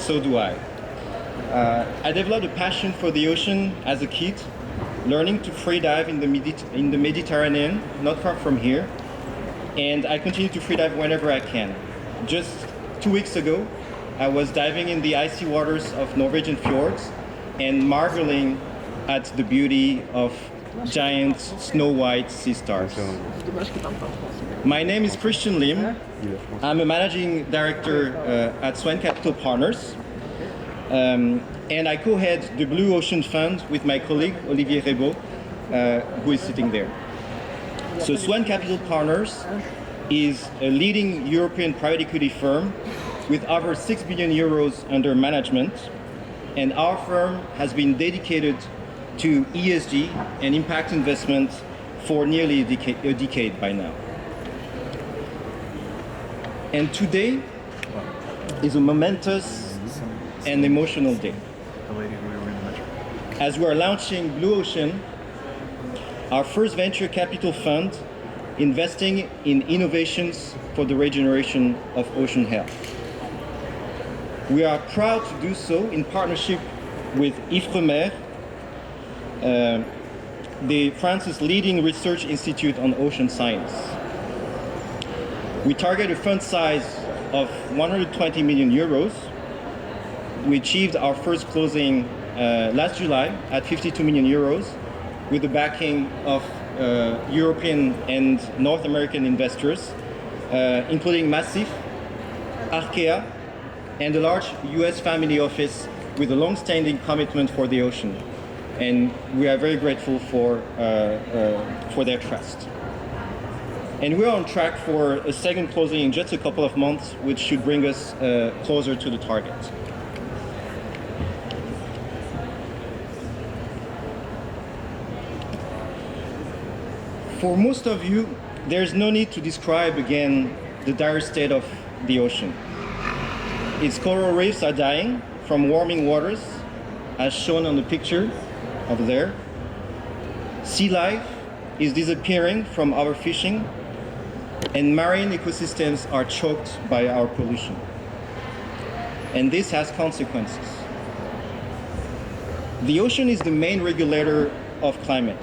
so do I. I developed a passion for the ocean as a kid, learning to free dive in the Mediterranean, not far from here, and I continue to free dive whenever I can. Just 2 weeks ago, I was diving in the icy waters of Norwegian fjords and marveling at the beauty of giant snow-white sea stars. My name is Christian Lim. I'm a managing director at SWEN Capital Partners, and I co-head the Blue Ocean Fund with my colleague Olivier Rebaud, who is sitting there. So SWEN Capital Partners is a leading European private equity firm with over 6 billion euros under management, and our firm has been dedicated to ESG and impact investment for nearly a decade by now. And today is a momentous and emotional day. As we are launching Blue Ocean, our first venture capital fund investing in innovations for the regeneration of ocean health. We are proud to do so in partnership with Ifremer, France's leading research institute on ocean science. We target a fund size of 120 million euros. We achieved our first closing last July at 52 million euros with the backing of European and North American investors, including Massif, Arkea, and a large US family office with a long-standing commitment for the ocean. And we are very grateful for their trust. And we are on track for a second closing in just a couple of months, which should bring us closer to the target. For most of you, there's no need to describe again the dire state of the ocean. Its coral reefs are dying from warming waters, as shown on the picture over there. Sea life is disappearing from our fishing, and marine ecosystems are choked by our pollution. And this has consequences. The ocean is the main regulator of climate,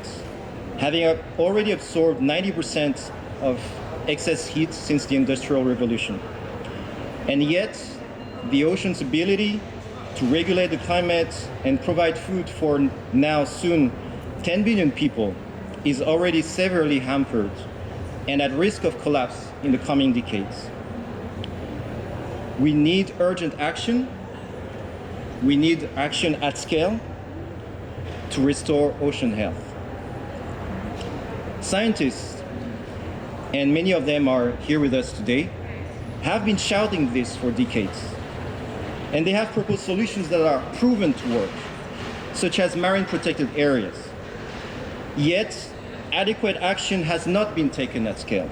having already absorbed 90% of excess heat since the Industrial Revolution. And yet, the ocean's ability to regulate the climate and provide food for now soon 10 billion people is already severely hampered and at risk of collapse in the coming decades. We need urgent action. We need action at scale to restore ocean health. Scientists, and many of them are here with us today, have been shouting this for decades. And they have proposed solutions that are proven to work, such as marine protected areas. Yet, adequate action has not been taken at scale.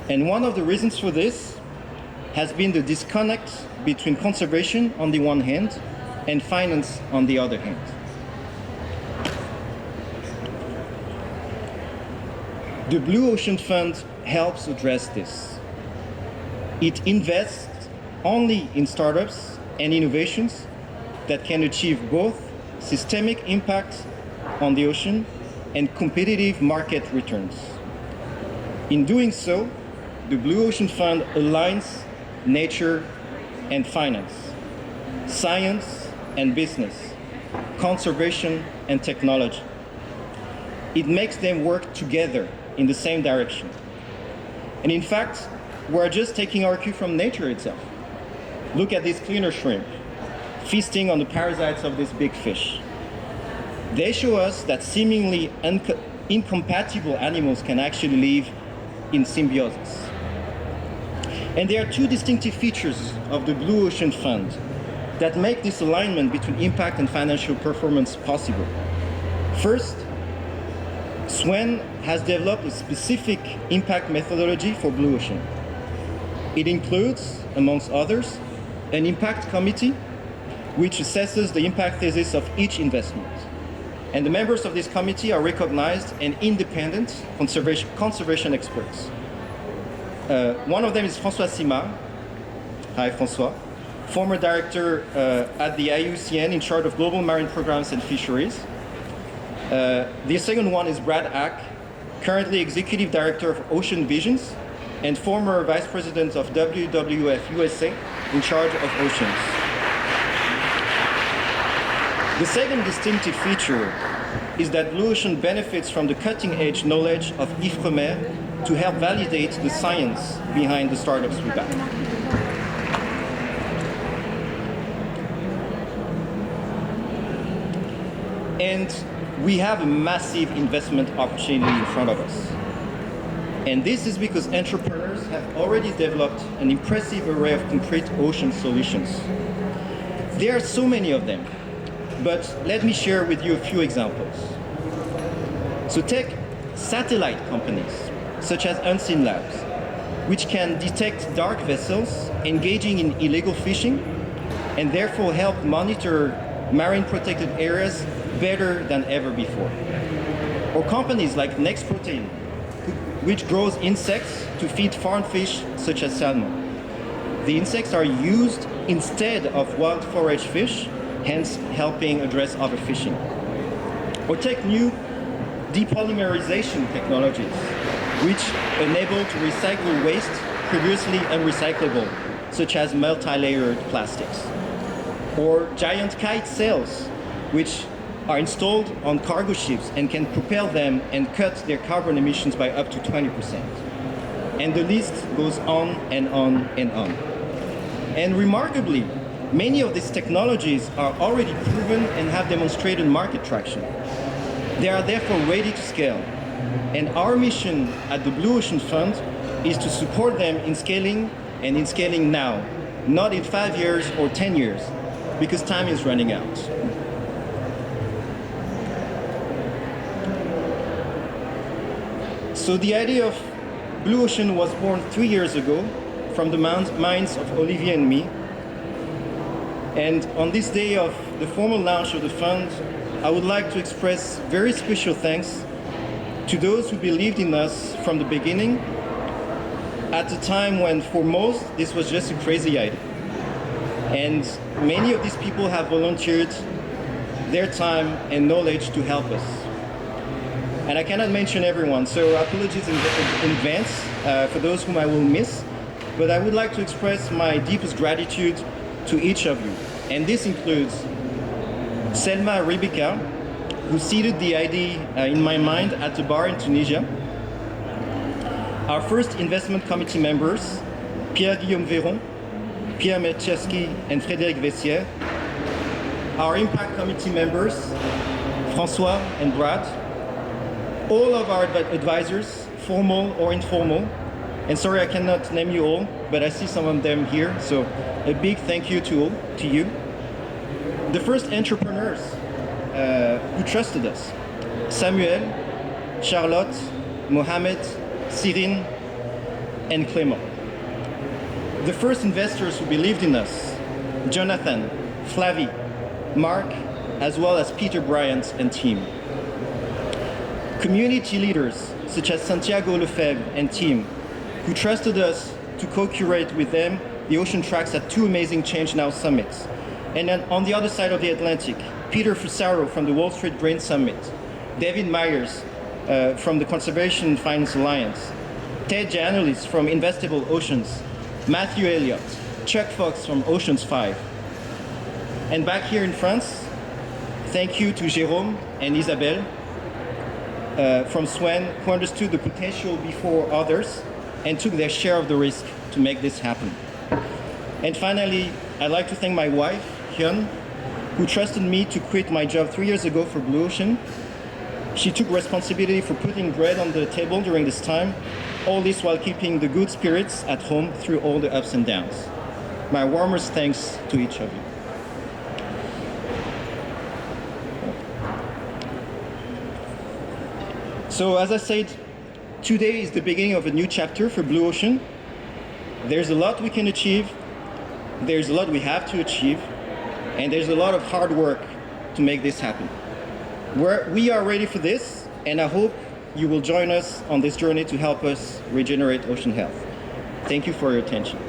And one of the reasons for this has been the disconnect between conservation on the one hand and finance on the other hand. The Blue Ocean Fund helps address this. It invests only in startups and innovations that can achieve both systemic impact on the ocean and competitive market returns. In doing so, the Blue Ocean Fund aligns nature and finance, science and business, conservation and technology. It makes them work together in the same direction. And in fact, we're just taking our cue from nature itself. Look at this cleaner shrimp, feasting on the parasites of this big fish. They show us that seemingly incompatible animals can actually live in symbiosis. And there are two distinctive features of the Blue Ocean Fund that make this alignment between impact and financial performance possible. First, SWEN has developed a specific impact methodology for Blue Ocean. It includes, amongst others, an impact committee which assesses the impact thesis of each investment. And the members of this committee are recognized and independent conservation experts. One of them is François Simard. Hi, François. former director at the IUCN in charge of global marine programs and fisheries. The second one is Brad Ack, currently executive director of Ocean Visions and former vice president of WWF USA in charge of oceans. The second distinctive feature is that Blue Ocean benefits from the cutting-edge knowledge of Ifremer to help validate the science behind the startups we back. And we have a massive investment opportunity in front of us. And this is because entrepreneurs have already developed an impressive array of concrete ocean solutions. There are so many of them, but let me share with you a few examples. So take satellite companies, such as Unseen Labs, which can detect dark vessels engaging in illegal fishing and therefore help monitor marine protected areas better than ever before. Or companies like Next Protein, which grows insects to feed farm fish such as salmon. The insects are used instead of wild forage fish, hence helping address overfishing. Or take new depolymerization technologies, which enable to recycle waste previously unrecyclable, such as multi-layered plastics. Or giant kite sails, which are installed on cargo ships and can propel them and cut their carbon emissions by up to 20%. And the list goes on and on and on. And remarkably, many of these technologies are already proven and have demonstrated market traction. They are therefore ready to scale. And our mission at the Blue Ocean Fund is to support them in scaling, and in scaling now, not in 5 years or 10 years, because time is running out. So the idea of Blue Ocean was born 3 years ago from the minds of Olivier and me. And on this day of the formal launch of the fund, I would like to express very special thanks to those who believed in us from the beginning, at a time when for most this was just a crazy idea. And many of these people have volunteered their time and knowledge to help us. And I cannot mention everyone, so apologies in advance for those whom I will miss, but I would like to express my deepest gratitude to each of you. And this includes Selma Rebecca, who seeded the idea in my mind at a bar in Tunisia. Our first investment committee members, Pierre-Guillaume Véron, Pierre Merchevsky, and Frédéric Vessière. Our impact committee members, François and Brad. All of our advisors, formal or informal. And sorry, I cannot name you all, but I see some of them here. So a big thank you to you. The first entrepreneurs who trusted us, Samuel, Charlotte, Mohamed, Cyrine, and Clément. The first investors who believed in us, Jonathan, Flavie, Mark, as well as Peter Bryant and team. Community leaders such as Santiago Lefebvre and team, who trusted us to co-curate with them the ocean tracks at 2 amazing Change Now summits. And then on the other side of the Atlantic, Peter Fusaro from the Wall Street Grain Summit, David Myers from the Conservation Finance Alliance, Ted Gianolis from Investable Oceans, Matthew Elliott, Chuck Fox from Oceans 5. And back here in France, thank you to Jérôme and Isabelle from Swan, who understood the potential before others and took their share of the risk to make this happen. And finally, I'd like to thank my wife, Hyun, who trusted me to quit my job 3 years ago for Blue Ocean. She took responsibility for putting bread on the table during this time, all this while keeping the good spirits at home through all the ups and downs. My warmest thanks to each of you. So as I said, today is the beginning of a new chapter for Blue Ocean. There's a lot we can achieve, there's a lot we have to achieve, and there's a lot of hard work to make this happen. We are ready for this, and I hope you will join us on this journey to help us regenerate ocean health. Thank you for your attention.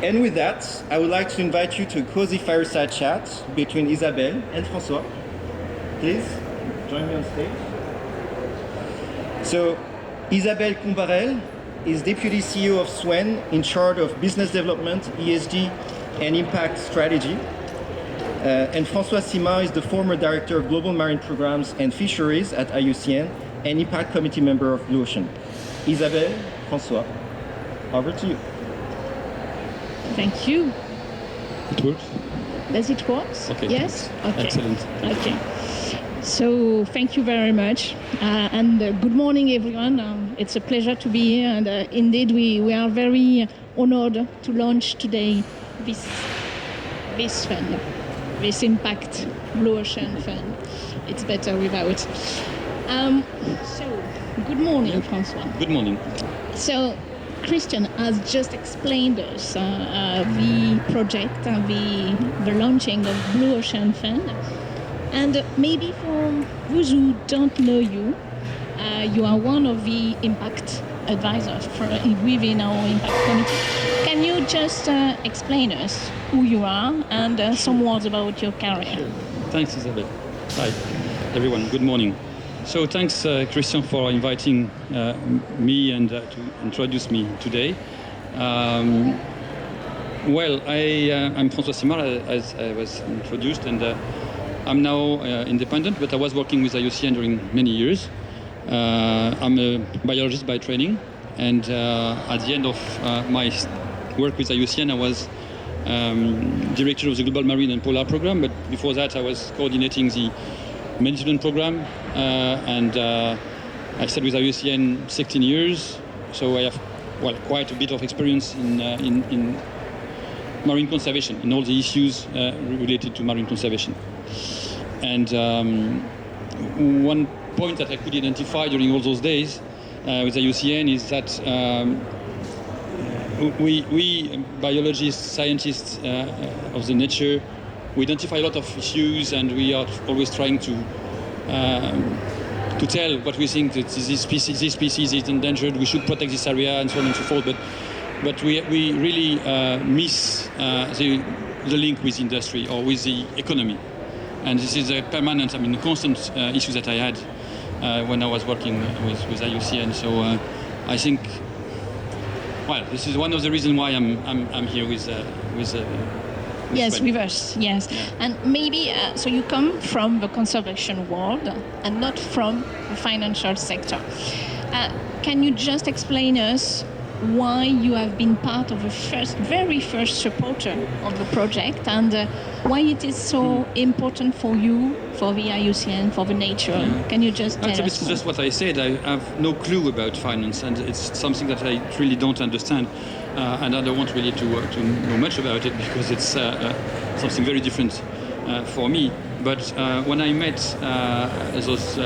And with that, I would like to invite you to a cozy fireside chat between Isabelle and François. Please join me on stage. So, Isabelle Combarel is Deputy CEO of SWEN, in charge of business development, ESG, and impact strategy. And François Simard is the former Director of Global Marine Programs and Fisheries at IUCN and Impact Committee member of Blue Ocean. Isabelle, François, over to you. Thank you. It works? Does it work? Okay. Yes? Okay. Excellent. Okay. So thank you very much. And good morning, everyone. It's a pleasure to be here. And indeed, we are very honored to launch today this fund, this Impact Blue Ocean Fund. It's better without. So, good morning, François. Good morning. So, Christian has just explained us the project, the launching of Blue Ocean Fund. And maybe for those who don't know you, you are one of the impact advisors within our impact committee. Can you just explain us who you are and some words about your career? Sure. Thanks, Isabelle. Hi, everyone. Good morning. So thanks, Christian, for inviting me and to introduce me today. Well, I'm François Simard, as I was introduced, and I'm now independent, but I was working with IUCN during many years. I'm a biologist by training, and at the end of my work with IUCN, I was director of the Global Marine and Polar Program, but before that I was coordinating the management program, and I stayed with IUCN 16 years, so I have quite a bit of experience in marine conservation, in all the issues related to marine conservation. And one point that I could identify during all those days with IUCN is that we biologists, scientists of the nature, we identify a lot of issues, and we are always trying to tell what we think that this species is endangered, we should protect this area, and so on and so forth. But we really miss the link with industry or with the economy. And this is a permanent, constant issue that I had when I was working with IUCN. So I think, this is one of the reasons why I'm here with yes, Swan. with us, yes. Yeah. And maybe, so you come from the conservation world and not from the financial sector. Can you just explain us why you have been part of the very first supporter of the project, and why it is so important for you, for the IUCN, for the nature? Yeah. Can you just tell us? It's just what I said. I have no clue about finance, and it's something that I really don't understand, and I don't want really to know much about it, because it's something very different for me. But when I met those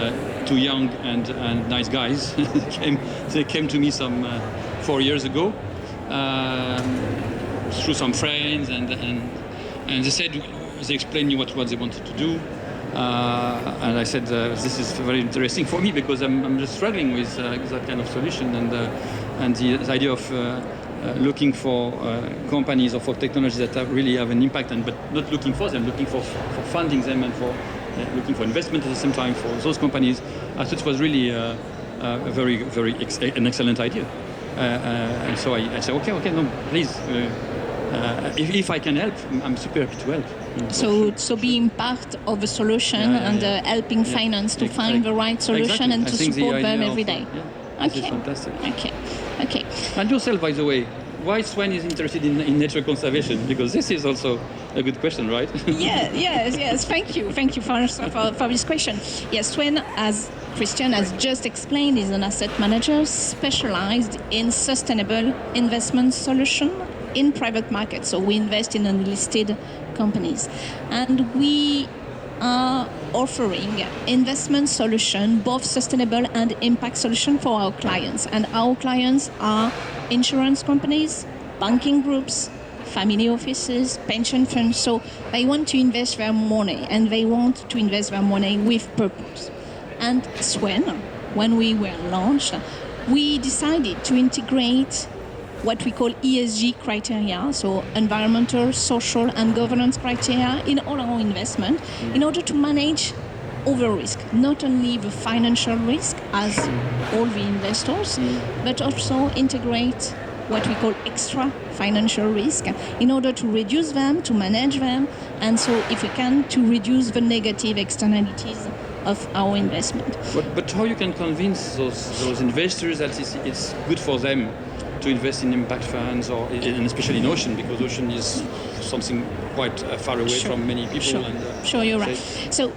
two young and nice guys, they came to me some 4 years ago through some friends, and they explained me what they wanted to do, and I said this is very interesting for me, because I'm just struggling with that kind of solution, and the idea of looking for companies or for technologies that really have an impact, but not looking for them, looking for funding them, and for looking for investment at the same time for those companies. I thought it was really an excellent idea. And so I said, okay, no, please, if I can help, I'm super happy to help. So being part of the solution and helping finance to find the right solution and to support them every day. This is fantastic. Okay. And yourself, by the way, why Swan is interested in nature conservation? Because this is also a good question, right? Yes. Thank you for this question. Yes, Swan, as Christian has just explained, is an asset manager specialized in sustainable investment solution in private markets. So we invest in unlisted companies, and we are offering investment solution, both sustainable and impact solution, for our clients. And our clients are insurance companies, banking groups, family offices, pension funds. So they want to invest their money, and they want to invest their money with purpose. And SWEN, when we were launched, we decided to integrate what we call ESG criteria, so environmental, social, and governance criteria in all our investment, in order to manage over risk, not only the financial risk as all the investors, but also integrate what we call extra financial risk in order to reduce them, to manage them, and so if we can, to reduce the negative externalities of our investment. But how you can convince those investors that it's good for them to invest in impact funds, or and especially in ocean, because ocean is something quite far away from many people. Sure, and, sure, you're right. So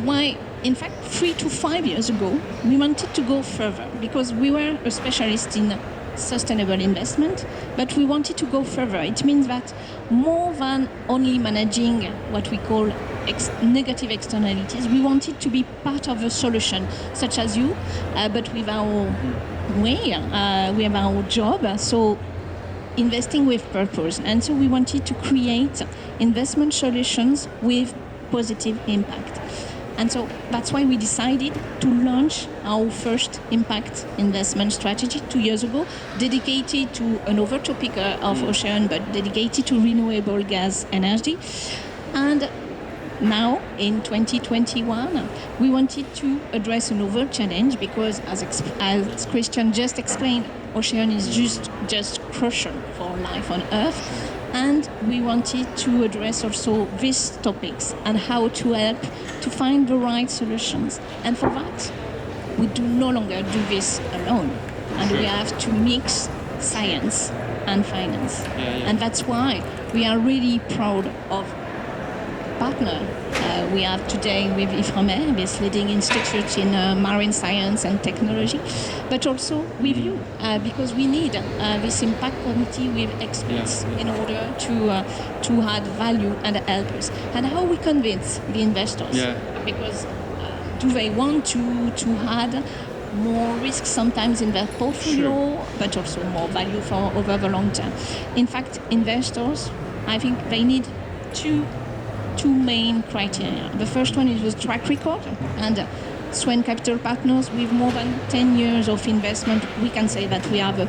why, in fact, 3 to 5 years ago, we wanted to go further because we were a specialist in sustainable investment, but we wanted to go further. It means that more than only managing what we call negative externalities, we wanted to be part of a solution, such as you, but with our way, we have our job, so investing with purpose. And so we wanted to create investment solutions with positive impact. And so that's why we decided to launch our first impact investment strategy 2 years ago, dedicated to another topic of ocean, but dedicated to renewable gas energy. And now, in 2021, we wanted to address another challenge because, as Christian just explained, ocean is just crucial for life on Earth. And we wanted to address also these topics and how to help to find the right solutions. And for that, we do no longer do this alone. And we have to mix science and finance. And that's why we are really proud of partner we have today with IFREMER, this leading institute in marine science and technology, but also with you, because we need this impact committee with experts in order to add value and help us. And how we convince the investors, because do they want to add more risk sometimes in their portfolio, but also more value for over the long term. In fact, investors, I think they need two main criteria. The first one is track record, and SWEN Capital Partners, with more than 10 years of investment, we can say that we have a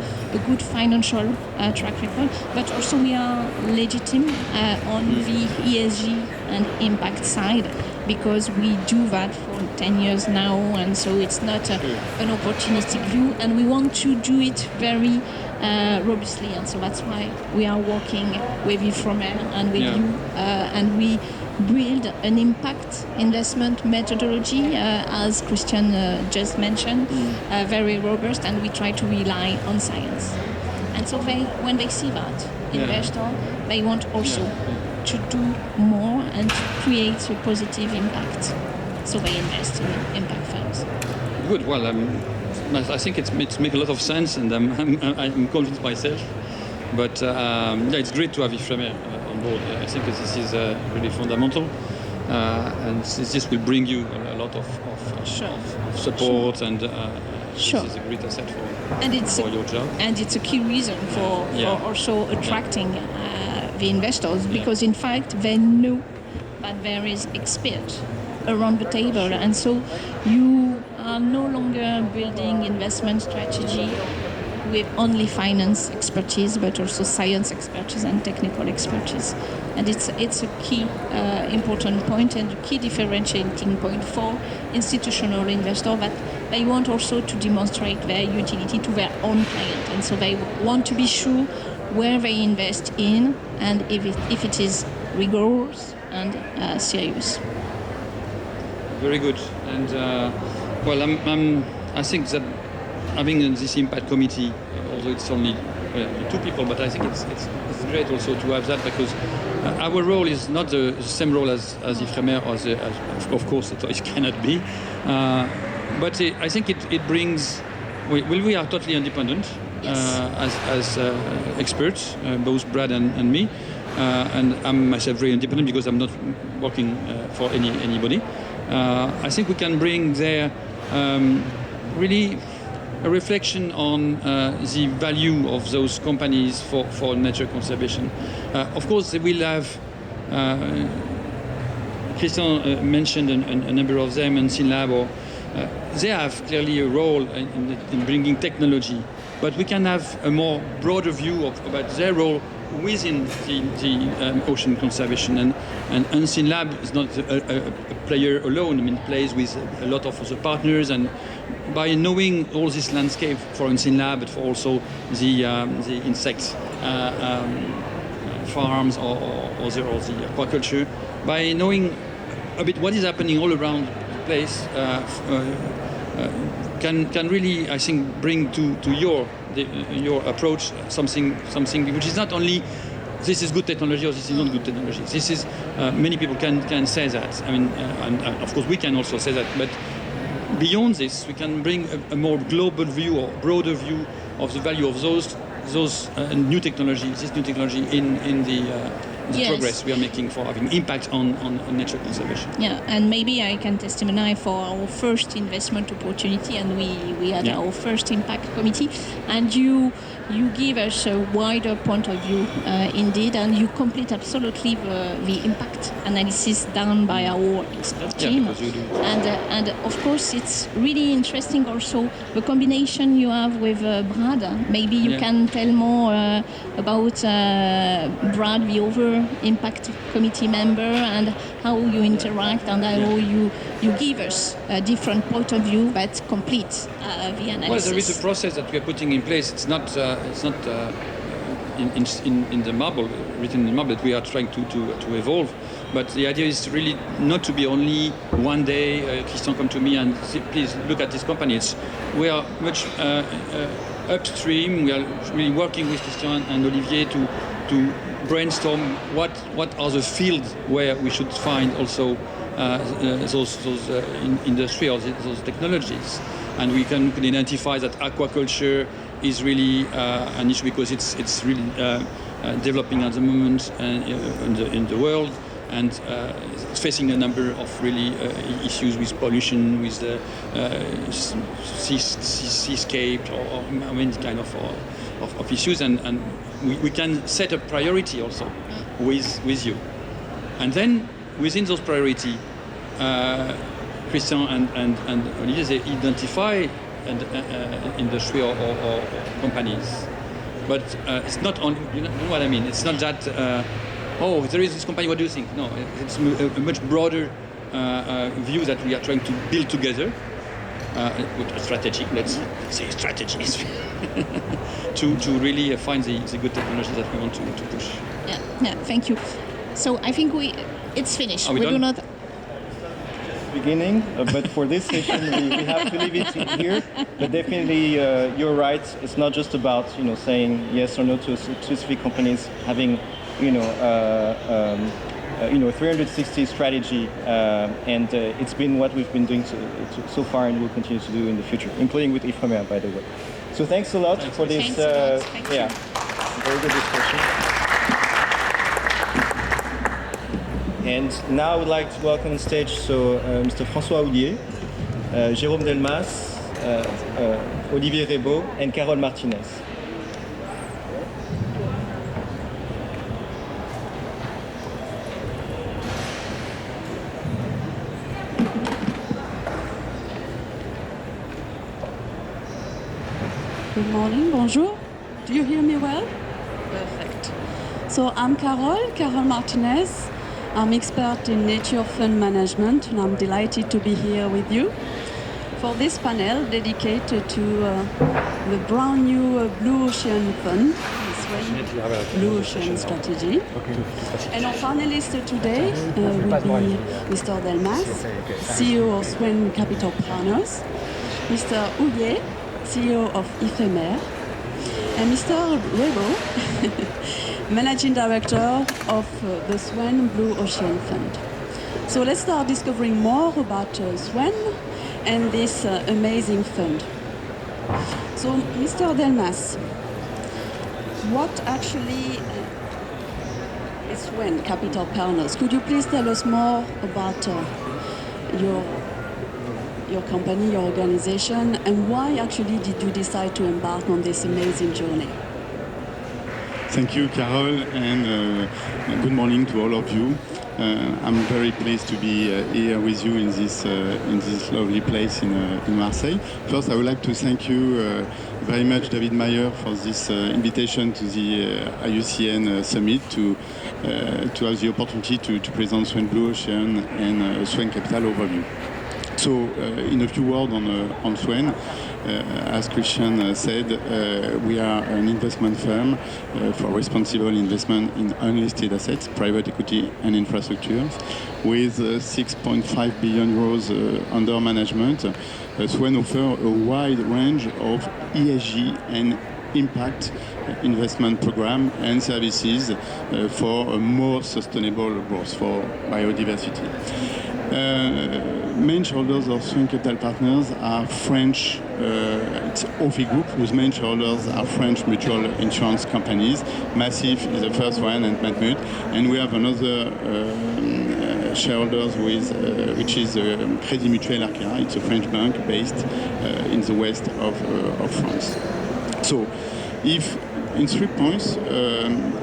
good financial track record, but also we are legitimate on the ESG and impact side, because we do that for 10 years now, and so it's not an opportunistic view, and we want to do it very robustly, and so that's why we are working with IFREMER and with you, and we build an impact investment methodology, as Christian just mentioned, very robust, and we try to rely on science. And so when they see that, investor, they want also to do more and to create a positive impact. So they invest in impact firms. Good. Well, I think it makes a lot of sense, and I'm convinced myself. But it's great to have IFREMER on board. I think this is really fundamental, and this will bring you a lot of support, and this is a great asset for your job. And it's a key reason for also attracting the investors, because in fact they know that there is expert around the table, and so you are no longer building investment strategy with only finance expertise, but also science expertise and technical expertise. And it's a key important point and a key differentiating point for institutional investors, that they want also to demonstrate their utility to their own client. And so they want to be sure where they invest in, and if it is rigorous and serious. Very good. And I think that having this impact committee, although it's only 2 people, but I think it's great also to have that, because our role is not the same role as IFREMER, of course it cannot be, but I think it brings, we are totally independent as experts, both Brad and me, and I'm myself very independent because I'm not working for anybody. I think we can bring there really a reflection on the value of those companies for nature conservation. Of course, they will have, Christian mentioned a number of them, and SynLab, they have clearly a role in bringing technology but we can have a more broader view about their role within the ocean conservation. And Unseen Lab is not a player alone. I mean, it plays with a lot of other partners, and by knowing all this landscape for Unseen Lab, but for also the insect farms or the aquaculture, by knowing a bit what is happening all around the place, can really, I think, bring to your approach something which is not only this is good technology or this is not good technology. This is many people can say that. I mean, and of course we can also say that, but beyond this, we can bring a more global view or broader view of the value of those new technology, this new technology in the yes. progress we are making for having impact on nature conservation. Yeah, and maybe I can testify for our first investment opportunity, and we had our first impact committee, and you give us a wider point of view, indeed, and you complete absolutely the impact analysis done by our expert team. Because you do. And of course, it's really interesting also the combination you have with Brad. Maybe you can tell more about Brad, the other impact committee member, and how you interact and how you give us a different point of view that complete the analysis. Well, there is a process that we are putting in place. It's not in the marble, written in the marble, that we are trying to evolve. But the idea is really not to be only one day Christian come to me and say, please look at this company. We are much upstream. We are really working with Christian and Olivier to brainstorm what are the fields where we should find also those industry or those technologies. And we can identify that aquaculture is really an issue because it's really developing at the moment in the world, and it's facing a number of really issues with pollution, with the seascape, or many kind of issues, and we can set a priority also with you. And then within those priorities, Christian and Olivier, they identify industry or companies. But it's not only, you know what I mean? It's not that, there is this company, what do you think? No, it's a much broader view that we are trying to build together with a strategy, let's say strategies, to really find the good technology that we want to push. Yeah, thank you. So I think it's finished. We do not... beginning, but for this session we have to leave it here. But definitely, you're right. It's not just about saying yes or no to specific companies having 360 strategy, and it's been what we've been doing so far, and we'll continue to do in the future, including with Ephemer, by the way. So thanks a lot for this. Very good discussion. And now I would like to welcome on stage Mr. François Houllier, Jérôme Delmas, Olivier Rebaud, and Carole Martinez. Good morning, bonjour. Do you hear me well? Perfect. So I'm Carole Martinez. I'm expert in nature fund management, and I'm delighted to be here with you for this panel dedicated to the brand new Blue Ocean Fund, SWEN Blue Ocean Strategy. And our panelists today will be Mr. Delmas, CEO of SWEN Capital Partners, Mr. Houllier, CEO of Ephemer, and Mr. Rebaud, Managing Director of the Swan Blue Ocean Fund. So let's start discovering more about Swan and this amazing fund. So, Mr. Delmas, what actually is SWEN Capital Partners? Could you please tell us more about your company, your organization, and why actually did you decide to embark on this amazing journey? Thank you, Carole, and good morning to all of you. I'm very pleased to be here with you in this lovely place in Marseille. First, I would like to thank you very much, David Meyer, for this invitation to the IUCN Summit to have the opportunity to present SWEN Blue Ocean and SWEN Capital overview. So, in a few words on SWEN, as Christian said, we are an investment firm for responsible investment in unlisted assets, private equity and infrastructure, with 6.5 billion euros under management. SWEN offers a wide range of ESG and impact investment program and services for a more sustainable growth for biodiversity. Main shareholders of SWEN Capital Partners are French, it's OFI Group, whose main shareholders are French mutual insurance companies. Massif is the first one, and Matmut. And we have another shareholders which is Crédit Mutuel Arca. It's a French bank based in the west of France. So, if in 3 points,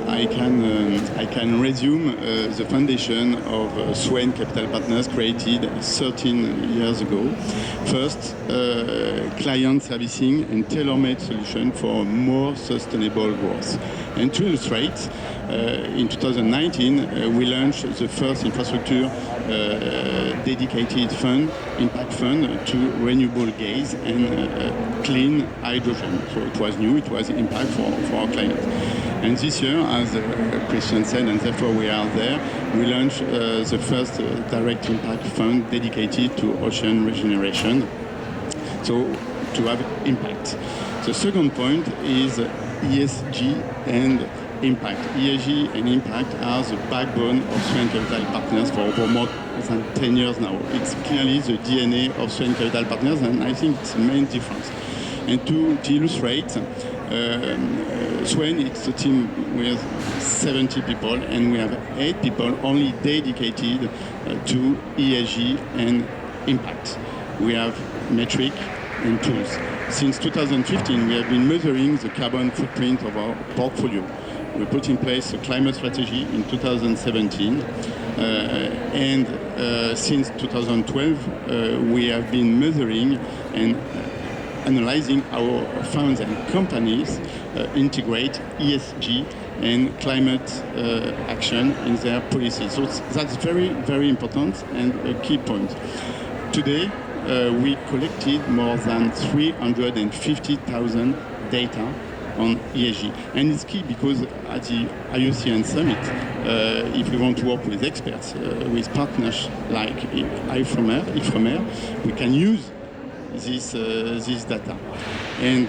I can resume the foundation of SWEN Capital Partners created 13 years ago. First, client servicing and tailor-made solution for more sustainable growth. And to illustrate, in 2019, we launched the first infrastructure dedicated fund, impact fund, to renewable gas and clean hydrogen. So it was new, it was impact for our clients. And this year, as Christian said, and therefore we are there, we launched the first direct impact fund dedicated to ocean regeneration, so to have impact. The second point is ESG and impact. ESG and impact are the backbone of SWEN Capital Partners for over more than 10 years now. It's clearly the DNA of SWEN Capital Partners, and I think it's the main difference. And to illustrate, SWEN, it's a team with 70 people, and we have 8 people only dedicated to ESG and impact. We have metric and tools. Since 2015, we have been measuring the carbon footprint of our portfolio. We put in place a climate strategy in 2017, and since 2012, we have been measuring and analyzing our funds and companies integrate ESG and climate action in their policies. So that's very, very important and a key point. Today, we collected more than 350,000 data on ESG. And it's key because at the IUCN Summit, if we want to work with experts, with partners like Ifremer, we can use this data. And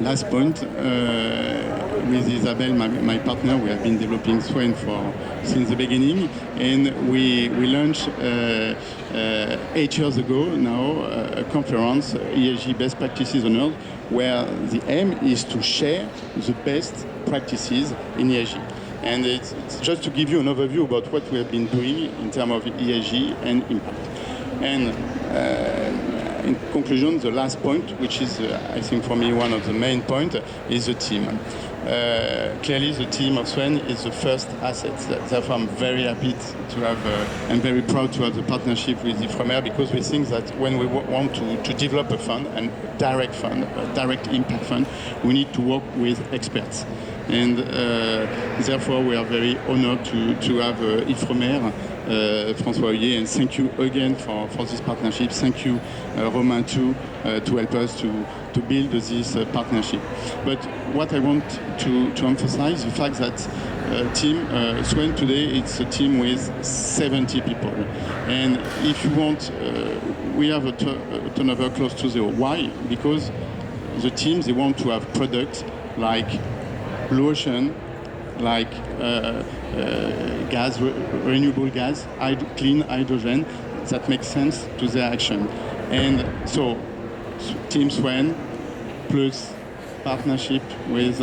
last point, with Isabelle, my partner, we have been developing SWEN since the beginning, and we launched 8 years ago now a conference, ESG Best Practices on Earth, where the aim is to share the best practices in ESG. And it's just to give you an overview about what we have been doing in terms of ESG and impact. And in conclusion, the last point, which is, I think for me, one of the main points, is the team. Clearly, the team of SWEN is the first asset. Therefore, I'm very happy to have, and very proud to have the partnership with Ifremer, because we think that when we want to develop a fund, a direct impact fund, we need to work with experts. And therefore, we are very honored to have Ifremer, François Hoyer, and thank you again for this partnership. Thank you, Romain, too, to help us to build this partnership. But what I want to emphasize, the fact that team, SWEN today, it's a team with 70 people. And if you want, we have a turnover close to zero. Why? Because the teams, they want to have products like blue ocean, like gas, renewable gas, clean hydrogen, that makes sense to their action. And so, Team SWEN plus partnership with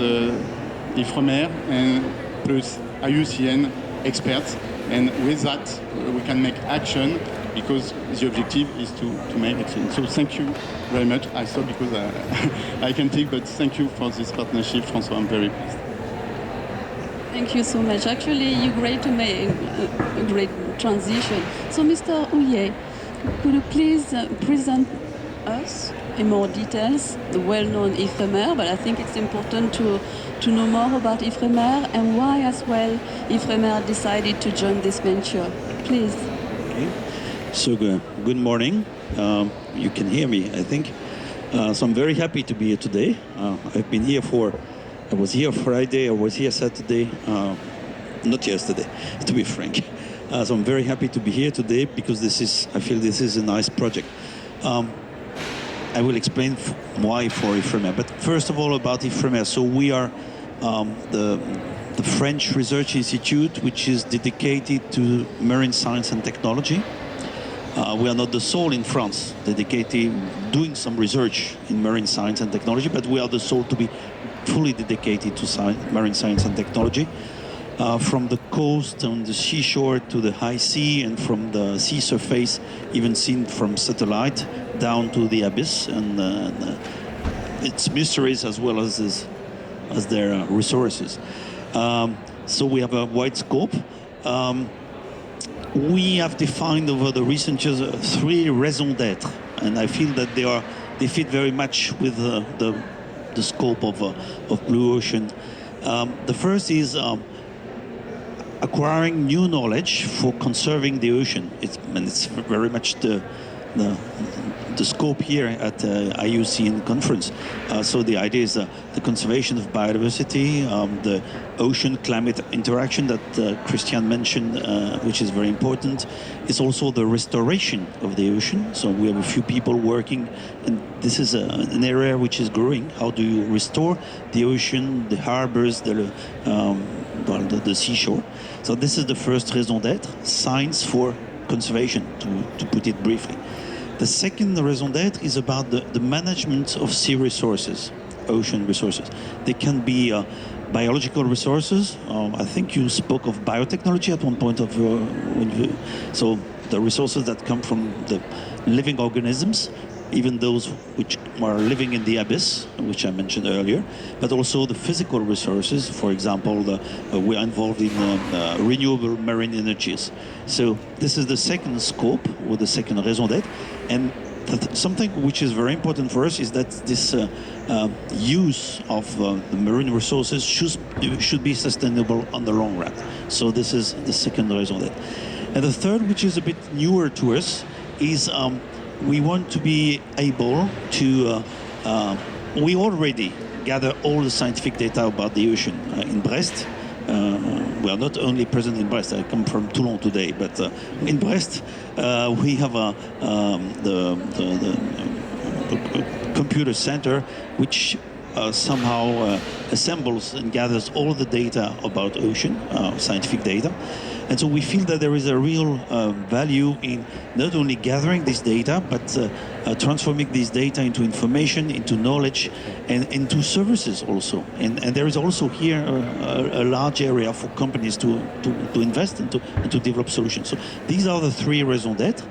Ifremer and plus IUCN experts. And with that, we can make action, because the objective is to make action. So thank you very much. I stop because I can take, but thank you for this partnership, François. I'm very pleased. Thank you so much. Actually, you great to make a great transition. So, Mr. Houillet, could you please present us in more details the well-known Ifremer, but I think it's important to know more about Ifremer and why as well Ifremer decided to join this venture. Please. Okay. So good morning. You can hear me, I think. So I'm very happy to be here today. I was here Friday, I was here Saturday, not yesterday, to be frank. So I'm very happy to be here today because I feel this is a nice project. I will explain why for Ifremer. But first of all about Ifremer. So we are the French Research Institute, which is dedicated to marine science and technology. We are not the sole in France dedicated doing some research in marine science and technology, but we are the sole to be fully dedicated to marine science and technology. From the coast on the seashore to the high sea, and from the sea surface, even seen from satellite, down to the abyss, and its mysteries as well as their resources. So we have a wide scope. We have defined over the recent years 3 raisons d'être, and I feel that they fit very much with the scope of Blue Ocean. The first is acquiring new knowledge for conserving the ocean. It's very much the scope here at IUCN conference. So the idea is the conservation of biodiversity, the ocean-climate interaction that Christian mentioned, which is very important. It's also the restoration of the ocean. So we have a few people working, and this is an area which is growing. How do you restore the ocean, the harbors, the seashore? So this is the first raison d'être, science for conservation, to put it briefly. The second raison d'être is about the management of sea resources, ocean resources. They can be biological resources. I think you spoke of biotechnology at one point of your so the resources that come from the living organisms, even those which are living in the abyss, which I mentioned earlier, but also the physical resources. For example, we are involved in renewable marine energies. So this is the second scope, or the second raison d'être. And something which is very important for us is that this use of the marine resources should be sustainable on the long run. So this is the second raison d'être. And the third, which is a bit newer to us, is we want to be able to, we already gather all the scientific data about the ocean in Brest. We are not only present in Brest. I come from Toulon today, but in Brest we have the computer center which somehow assembles and gathers all the data about ocean, scientific data. And so we feel that there is a real value in not only gathering this data, but transforming this data into information, into knowledge, and into services also. And there is also here a large area for companies to invest and to develop solutions. So these are the 3 raisons d'être.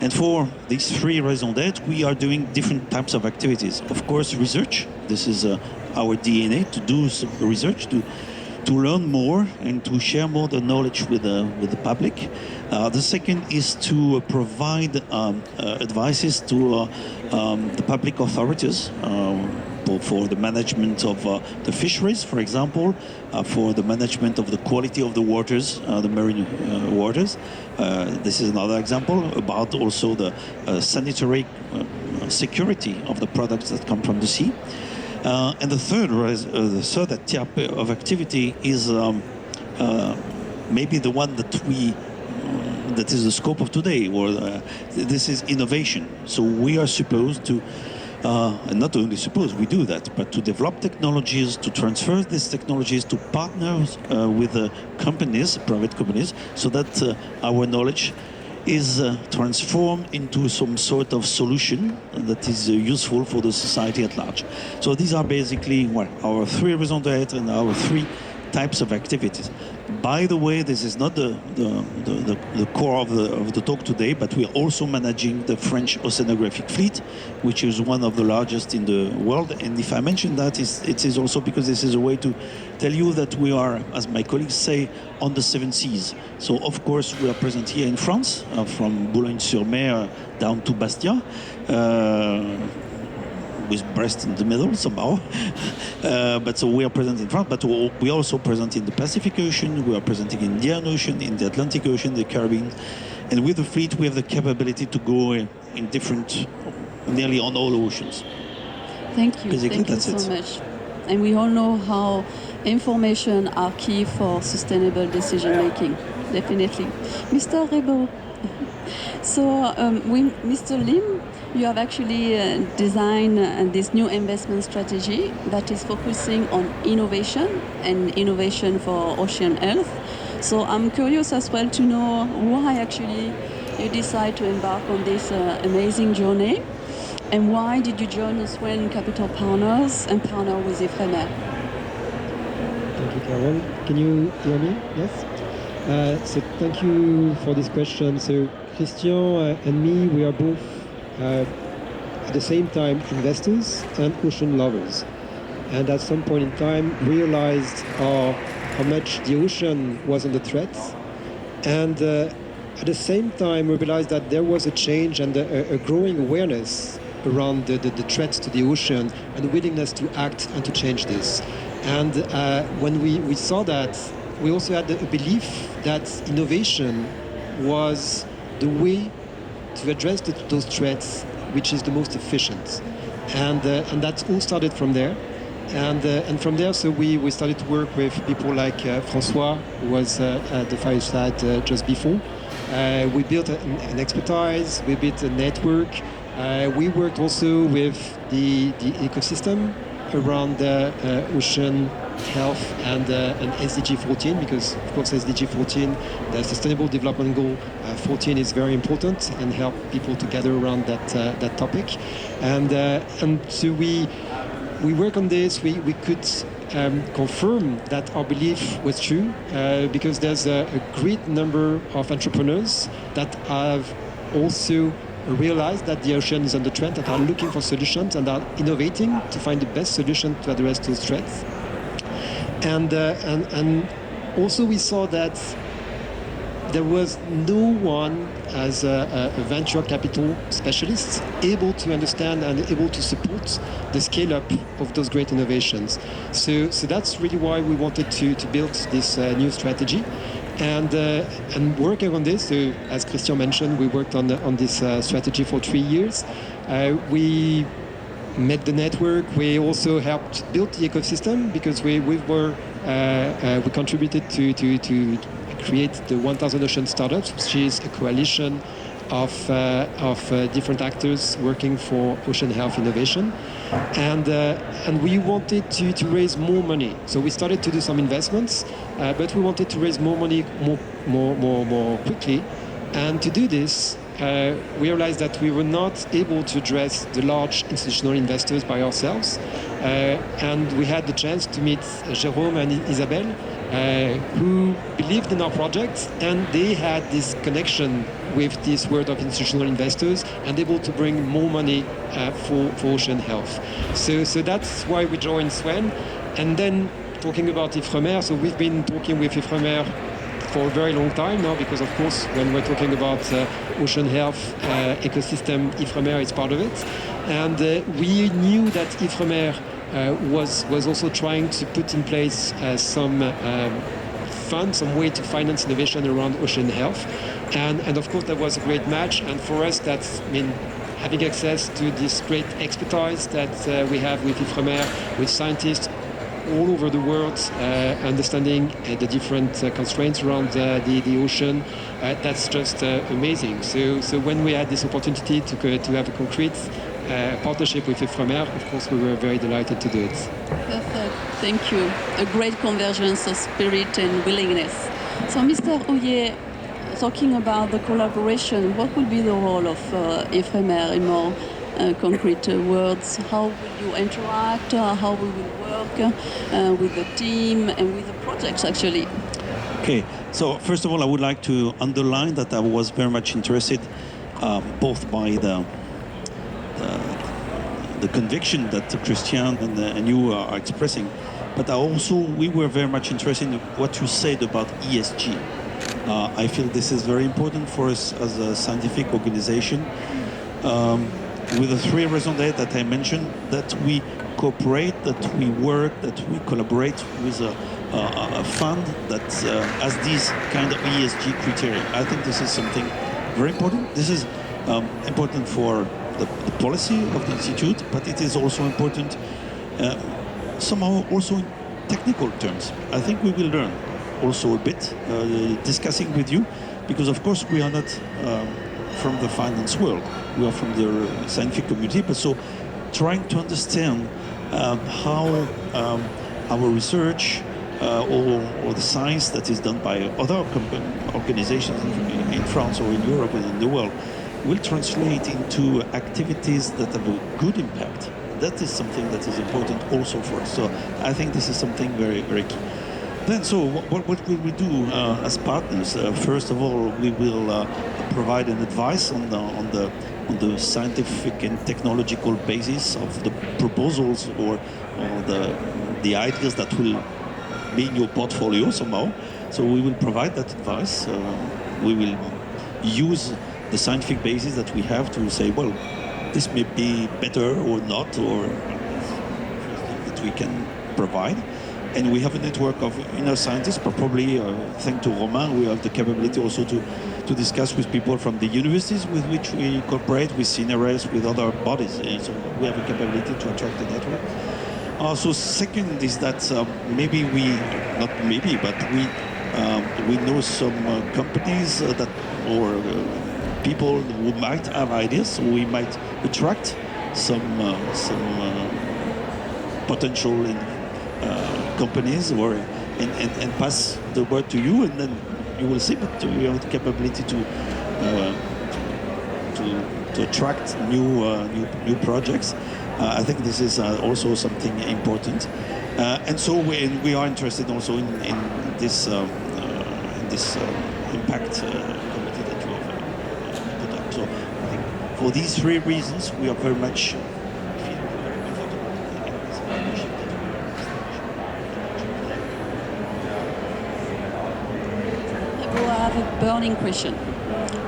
And for these 3 raisons d'être, we are doing different types of activities. Of course, research. This is our DNA, to do some research, to learn more and to share more the knowledge with the public. The second is to provide advices to the public authorities for the management of the fisheries, for example, for the management of the quality of the waters, the marine waters. This is another example about also the sanitary security of the products that come from the sea. And the third type of activity is maybe the one that is the scope of today, or this is innovation. So we are supposed to, and not only supposed, we do that, but to develop technologies, to transfer these technologies to partners with companies, private companies, so that our knowledge is transformed into some sort of solution that is useful for the society at large. So these are basically our 3 raisons d'être and our 3 types of activities. By the way, this is not the core of the talk today, but we are also managing the French oceanographic fleet, which is one of the largest in the world. And if I mention that, it is also because this is a way to tell you that we are, as my colleagues say, on the 7 seas. So of course we are present here in France, from Boulogne-sur-Mer down to Bastia. With Brest in the middle somehow. But so we are present in France, but we are also present in the Pacific Ocean, we are present in the Indian Ocean, in the Atlantic Ocean, the Caribbean. And with the fleet, we have the capability to go in different, nearly on all oceans. Thank you. Basically, Thank you that's so it. much. And we all know how information are key for sustainable decision making. Definitely. Mr. Rebo. So, Mr. Lim, you have actually designed this new investment strategy that is focusing on innovation and innovation for ocean health. So I'm curious as well to know why actually you decide to embark on this amazing journey, and why did you join the SWEN Capital Partners and partner with Ifremer? Thank you, Carol. Can you hear me? Yes? So thank you for this question. So Christian and me, we are both at the same time investors and ocean lovers. And at some point in time realized how much the ocean was under threat. And at the same time we realized that there was a change and a growing awareness around the threats to the ocean and the willingness to act and to change this. And when we saw that, we also had a belief that innovation was the way to address those threats which is the most efficient. And that all started from there. And from there, so we started to work with people like Francois, who was at the Fireside just before. We built an expertise, we built a network. We worked also with the ecosystem around ocean health and SDG 14, because of course SDG 14, the Sustainable Development Goal 14, is very important and help people to gather around that topic. And so we work on this. We could confirm that our belief was true because there's a great number of entrepreneurs that have also realized that the ocean is under threat, that are looking for solutions and are innovating to find the best solution to address those threats. And also we saw that there was no one as a venture capital specialist able to understand and able to support the scale up of those great innovations. So that's really why we wanted to build this new strategy. And working on this, so as Christian mentioned, we worked on this strategy for 3 years. We met the network. We also helped build the ecosystem because we contributed to create the 1,000 Ocean Startups, which is a coalition of different actors working for ocean health innovation. And we wanted to raise more money. So we started to do some investments, but we wanted to raise more money more quickly. And to do this, we realized that we were not able to address the large institutional investors by ourselves. And we had the chance to meet Jérôme and Isabelle, who believed in our project, and they had this connection with this world of institutional investors and able to bring more money for ocean health. So that's why we joined SWEN. And then talking about Ifremer, so we've been talking with Ifremer for a very long time now, because of course when we're talking about ocean health ecosystem, Ifremer is part of it. And we knew that Ifremer was also trying to put in place some fund, some way to finance innovation around ocean health. And of course that was a great match. And for us, that's having access to this great expertise that we have with Ifremer, with scientists all over the world, understanding the different constraints around the ocean. That's just amazing. So when we had this opportunity to have a concrete partnership with Ifremer, of course we were very delighted to do it. Perfect, thank you. A great convergence of spirit and willingness. So Mr. Ouillet, talking about the collaboration, what will be the role of Ifremer in more concrete words. How will you interact? How we will work with the team and with the projects, actually? Okay, so first of all, I would like to underline that I was very much interested both by the conviction that Christian and you are expressing, but we were very much interested in what you said about ESG. I feel this is very important for us as a scientific organization. With the three raisons d'être that I mentioned, that we cooperate, that we work, that we collaborate with a fund that has these kind of ESG criteria. I think this is something very important. This is important for the policy of the institute, but it is also important somehow also in technical terms. I think we will learn also a bit discussing with you, because of course we are not from the finance world, we are from the scientific community, but so trying to understand how our research or the science that is done by other organizations in France or in Europe and in the world will translate into activities that have a good impact. That is something that is important also for us. So I think this is something very, very key. Then, so what will we do as partners? First of all, we will provide an advice on the scientific and technological basis of the proposals or the ideas that will be in your portfolio somehow. So we will provide that advice. We will use the scientific basis that we have to say, well, this may be better or not, or that we can provide. And we have a network of inner scientists, but probably, thanks to Romain, we have the capability also to discuss with people from the universities with which we cooperate, with CNRS, with other bodies. And so we have a capability to attract the network. So second is that maybe we know some companies or people who might have ideas, so we might attract some potential companies and pass the word to you, and then you will see. But we have the capability to attract new projects. I think this is also something important, and so we are interested also in this impact committee that you have put up. So I think for these three reasons, we are very much I have a burning question.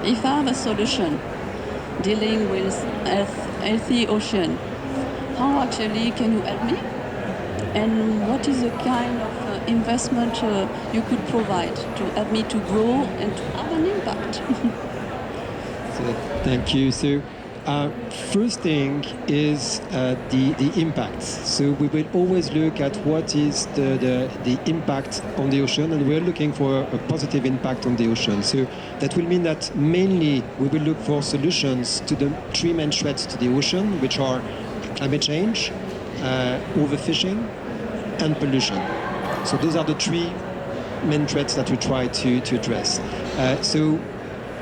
If I have a solution dealing with healthy ocean, how actually can you help me? And what is the kind of investment you could provide to help me to grow and to have an impact? So, thank you. So, first thing is the impacts. So we will always look at what is the impact on the ocean, and we're looking for a positive impact on the ocean. So that will mean that mainly we will look for solutions to the three main threats to the ocean, which are climate change, overfishing, and pollution. So those are the three main threats that we try to address. So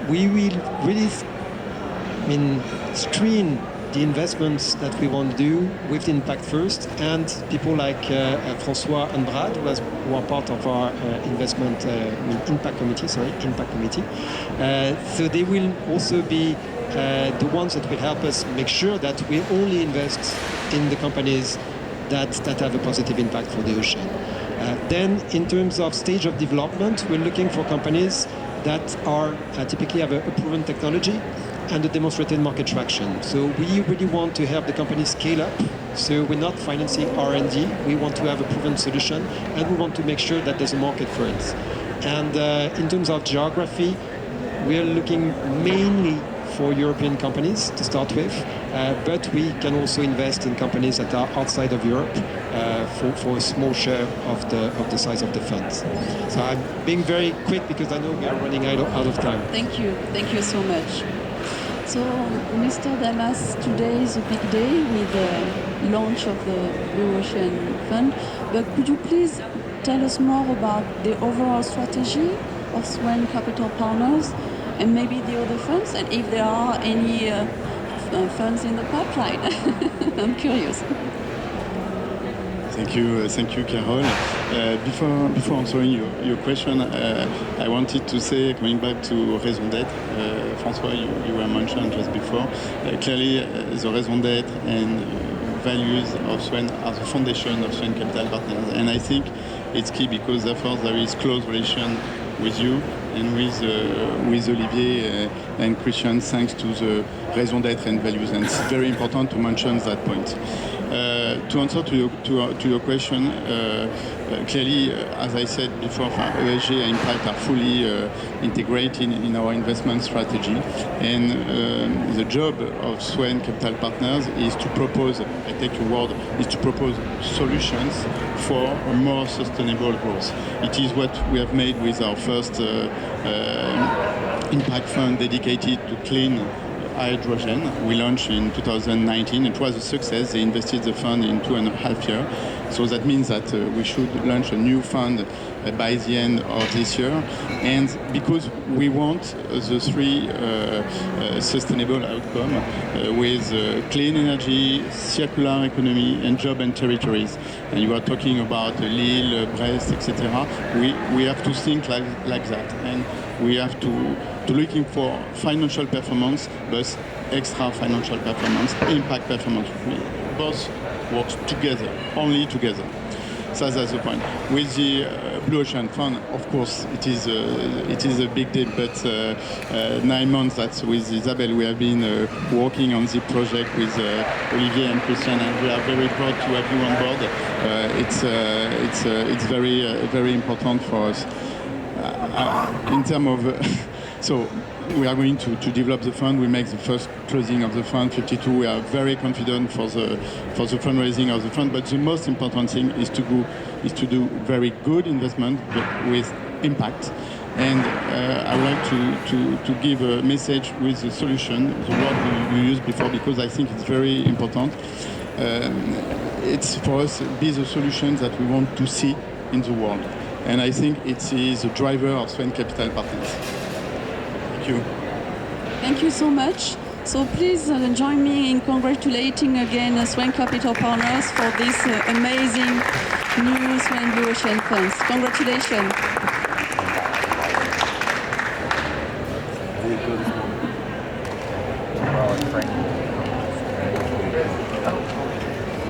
we will really screen the investments that we want to do with the impact first, and people like François and Brad, who are part of our impact committee. So they will also be the ones that will help us make sure that we only invest in the companies that have a positive impact for the ocean. Then, in terms of stage of development, we're looking for companies that are typically have a proven technology and a demonstrated market traction. So we really want to help the company scale up. So we're not financing R&D. We want to have a proven solution, and we want to make sure that there's a market for it. And in terms of geography, we're looking mainly for European companies to start with, but we can also invest in companies that are outside of Europe for a small share of the size of the funds. So I'm being very quick because I know we are running out of time. Thank you so much. So, Mr. Damas, today is a big day with the launch of the Blue Ocean Fund, but could you please tell us more about the overall strategy of SWEN Capital Partners and maybe the other funds, and if there are any funds in the pipeline. I'm curious. Thank you, Carol. Before answering your question, I wanted to say, coming back to raison d'être, François, you were mentioned just before. Clearly, the raison d'être and values of SWEN are the foundation of SWEN Capital Partners, and I think it's key because therefore there is close relation with you and with Olivier and Christian, thanks to the raison d'être and values, and it's very important to mention that point. To answer to your question, clearly, as I said before, ESG and impact are fully integrated in our investment strategy, and the job of SWEN Capital Partners is to propose, I take your word, is to propose solutions for a more sustainable growth. It is what we have made with our first impact fund dedicated to clean hydrogen. We launched in 2019. It was a success. They invested the fund in 2.5 years. So that means that we should launch a new fund by the end of this year. And because we want the three sustainable outcomes with clean energy, circular economy, and job and territories. And you are talking about Lille, Brest, etc. We have to think like that. And we have to looking for financial performance, but extra financial performance, impact performance. Both works together, only together. So that's the point. With the Blue Ocean Fund, of course, it is a big deal, but 9 months that with Isabelle, we have been working on the project with Olivier and Christian, and we are very proud to have you on board. It's very important for us. In terms of so we are going to develop the fund. We make the first closing of the fund, 52. We are very confident for the fundraising of the fund. But the most important thing is to do very good investment with impact. And I would like to give a message with the solution, the word you used before, because I think it's very important. It's for us be the solutions that we want to see in the world. And I think it is a driver of SWEN Capital Partners. Thank you. Thank you so much. So please join me in congratulating again SWEN Capital Partners for this amazing new SWEN Blue Ocean funds. Congratulations. Very good. Frank.